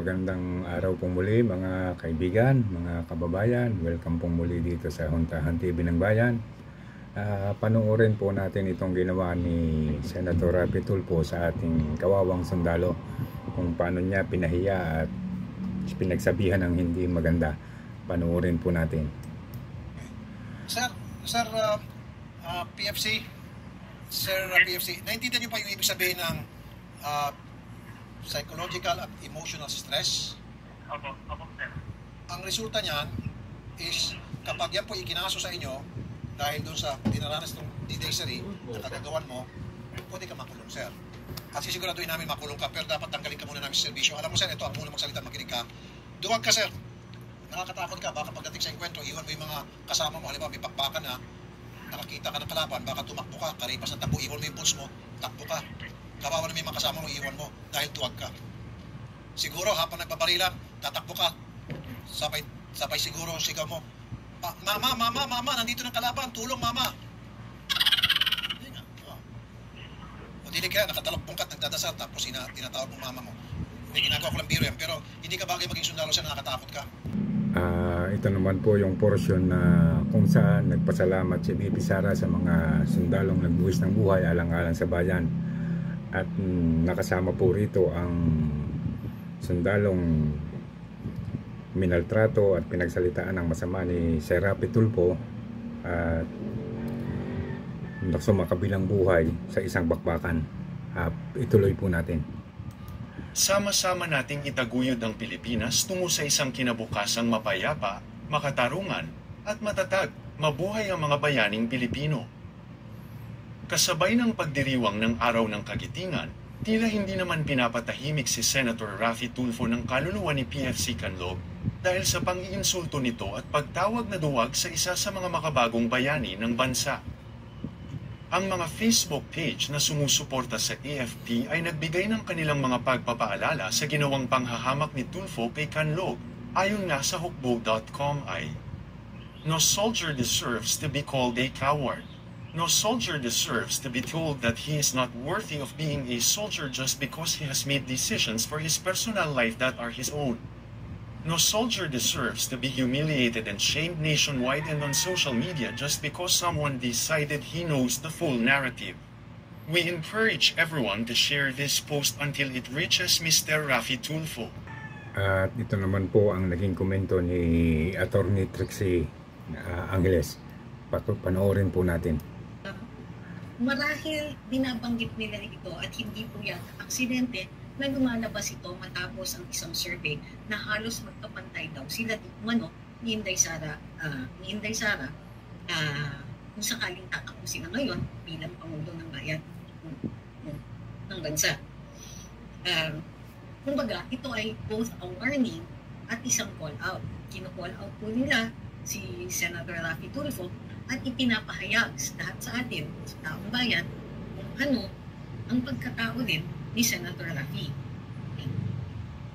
magandang araw po muli mga kaibigan, mga kababayan. Welcome po muli dito sa Huntahan TV ng Bayan. Panoorin po natin itong ginawa ni Senator Raffy Tulfo sa ating kawawang sundalo, kung paano niya pinahiya at pinagsabihan ng hindi maganda. Panoorin po natin. Sir, PFC, PFC, naintindihan niyo pa yung ibig sabihin ng psychological at emotional stress? Opo, sir. Ang resulta niyan is kapag yan po ikinaso sa inyo dahil doon sa dinaranas ng D-Day na kagagawan mo, pwede ka makulong, sir. At sisiguraduhin namin makulong ka, pero dapat tanggalin ka muna namin sa servisyo. Alam mo, sir, ito ang muna magsalita, makinig ka. Duwag ka, sir. Nakakatakot ka, baka pagdating sa enkwentro, iwan mo yung mga kasama mo. Halimbawa, may pakpakan na, nakakita ka ng kalaban, baka tumakbo ka, karipas ng takbo, iwan mo yung pulse mo, takbo ka. Kawawa na may mga kasama mo, iwan mo, dahil tuwag ka. Siguro, habang nagbabarilan, tatakbo ka. Sabay siguro, sigaw mo, Mama, nandito ng kalaban, tulong, mama. Hindi nga. O dilig ka, nakatalokpong ka, nagdadasal, tapos tinatawag mo mama mo. May ginagawa ko lang biro yan, pero hindi ka bagay maging sundalo siya, nakakatakot ka. Ito naman po yung portion na kung saan nagpasalamat si BP Sara sa mga sundalong nagbuwis ng buhay alang-alang sa bayan. At nakasama po rito ang sundalong minaltrato at pinagsalitaan ng masama ni Sir Raffy Tulfo at sumakabilang buhay sa isang bakbakan. Ituloy po natin. Sama-sama nating itaguyod ang Pilipinas tungo sa isang kinabukasang mapayapa, makatarungan at matatag. Mabuhay ang mga bayaning Pilipino. Kasabay ng pagdiriwang ng Araw ng Kagitingan, tila hindi naman pinapatahimik si Senator Raffy Tulfo ng kaluluwa ni PFC Canlog dahil sa pang-iinsulto nito at pagtawag na duwag sa isa sa mga makabagong bayani ng bansa. Ang mga Facebook page na sumusuporta sa AFP ay nagbigay ng kanilang mga pagpapaalala sa ginawang panghahamak ni Tulfo kay Canlog. Ayon nga sa hukbo.com ay, "No soldier deserves to be called a coward. No soldier deserves to be told that he is not worthy of being a soldier just because he has made decisions for his personal life that are his own. No soldier deserves to be humiliated and shamed nationwide and on social media just because someone decided he knows the full narrative. We encourage everyone to share this post until it reaches Mr. Raffy Tulfo." At ito naman po ang naging komento ni Attorney Trixie Angeles. Panoorin po natin. Marahil binabanggit nila ito at hindi po yata aksidente na lumalabas ito matapos ang isang survey na halos magkapantay daw sila ni Inday Sara kung sakaling tatakbo sila ngayon bilang Pangulo ng Bayan ng bansa. Kumbaga, ito ay both a warning at isang call out. Kino-call out po nila si Senator Raffy Tulfo at ipinapahayag lahat sa atin, sa taong bayan, kung ano ang pagkatao din ni Senator Raffy.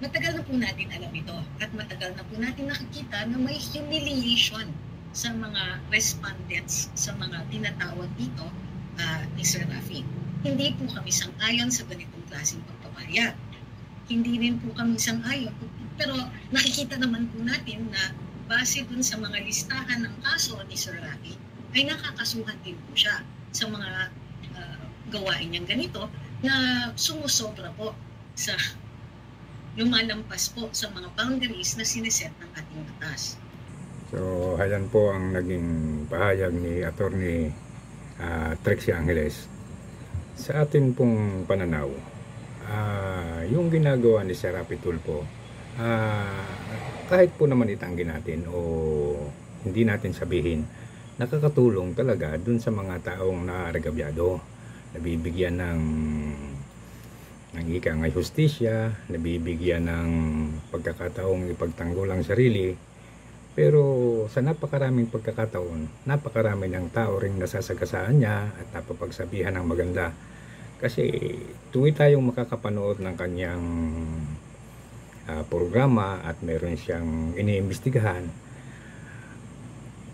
Matagal na po natin alam ito at matagal na po natin nakikita na may humiliation sa mga respondents sa mga tinatawag dito ni Sir Raffy. Hindi po kami sang-ayon sa ganitong klaseng pagpapahayag. Hindi rin po kami sang-ayon, pero nakikita naman po natin na base dun sa mga listahan ng kaso ni Sir Raffy, ay nakakasuhan din po siya sa mga gawain niyang ganito na sumusobra po sa lumalampas po sa mga boundaries na sineset ng ating batas. So, ayan po ang naging pahayag ni Attorney Trixie Angeles. Sa atin pong pananaw, yung ginagawa ni Sir Raffy Tulfo, kahit po naman itanggi natin o hindi natin sabihin, nakakatulong talaga dun sa mga taong naargabyado, nabibigyan ng ika ng hustisya, nabibigyan ng pagkakataong ipagtanggol ang sarili. Pero sa napakaraming pagkakataon, napakarami ng tao ring nasasagasaan niya at napapagsabihan ng maganda. Kasi tuwi tayong makakapanood ng kanyang programa at meron siyang iniimbestigahan,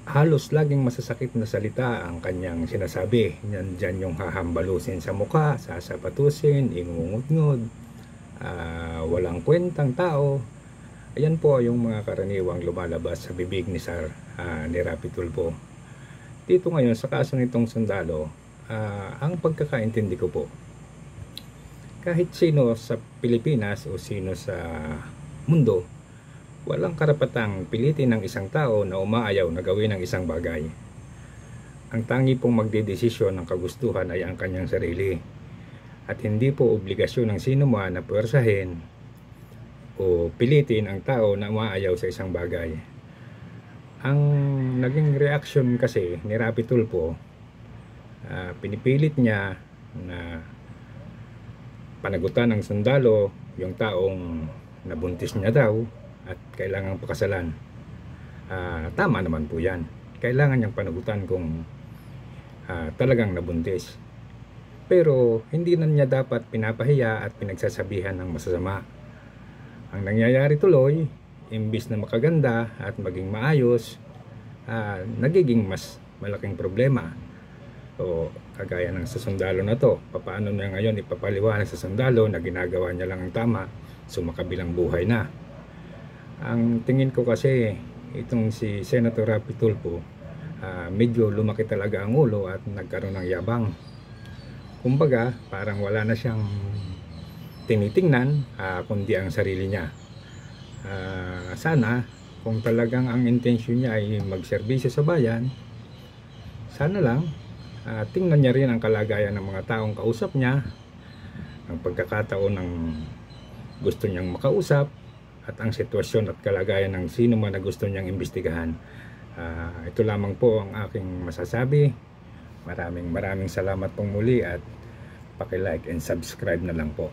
halos laging masasakit na salita ang kanyang sinasabi. Nandyan yung hahambalusin sa mukha, sasapatusin, ingungut-ngud, walang kwentang tao. Ayan po yung mga karaniwang lumalabas sa bibig ni ni Rapi Tulfo. Dito ngayon sa kaso nitong sundalo, ang pagkakaintindi ko po, kahit sino sa Pilipinas o sino sa mundo, walang karapatang pilitin ng isang tao na umaayaw na gawin ang isang bagay. Ang tangi pong magdedesisyon ng kagustuhan ay ang kanyang sarili. At hindi po obligasyon ng sino man na puwersahin o pilitin ang tao na umaayaw sa isang bagay. Ang naging reaction kasi ni Rapi Tulfo, pinipilit niya na panagutan ng sundalo yung taong nabuntis niya daw at kailangang pakasalan. Tama naman po yan. Kailangan niyang panagutan kung talagang nabuntis. Pero hindi na niya dapat pinapahiya at pinagsasabihan ng masasama. Ang nangyayari tuloy, imbis na makaganda at maging maayos, nagiging mas malaking problema. O kagaya ng sa sundalo na to, paano niya ngayon ipapaliwanag sa sundalo na ginagawa niya lang ang tama, sumakabilang buhay na. Ang tingin ko kasi itong si Senator Rapi Tulfo, medyo lumaki talaga ang ulo at nagkaroon ng yabang. Kumbaga parang wala na siyang tinitingnan kundi ang sarili niya. Sana kung talagang ang intensyon niya ay magserbisyo sa bayan, sana lang tingnan niya rin ang kalagayan ng mga taong kausap niya, ang pagkakataon ng gusto niyang makausap, at ang sitwasyon at kalagayan ng sino man na gusto niyang imbestigahan. Ito lamang po ang aking masasabi. Maraming salamat pong muli at paki-like and subscribe na lang po.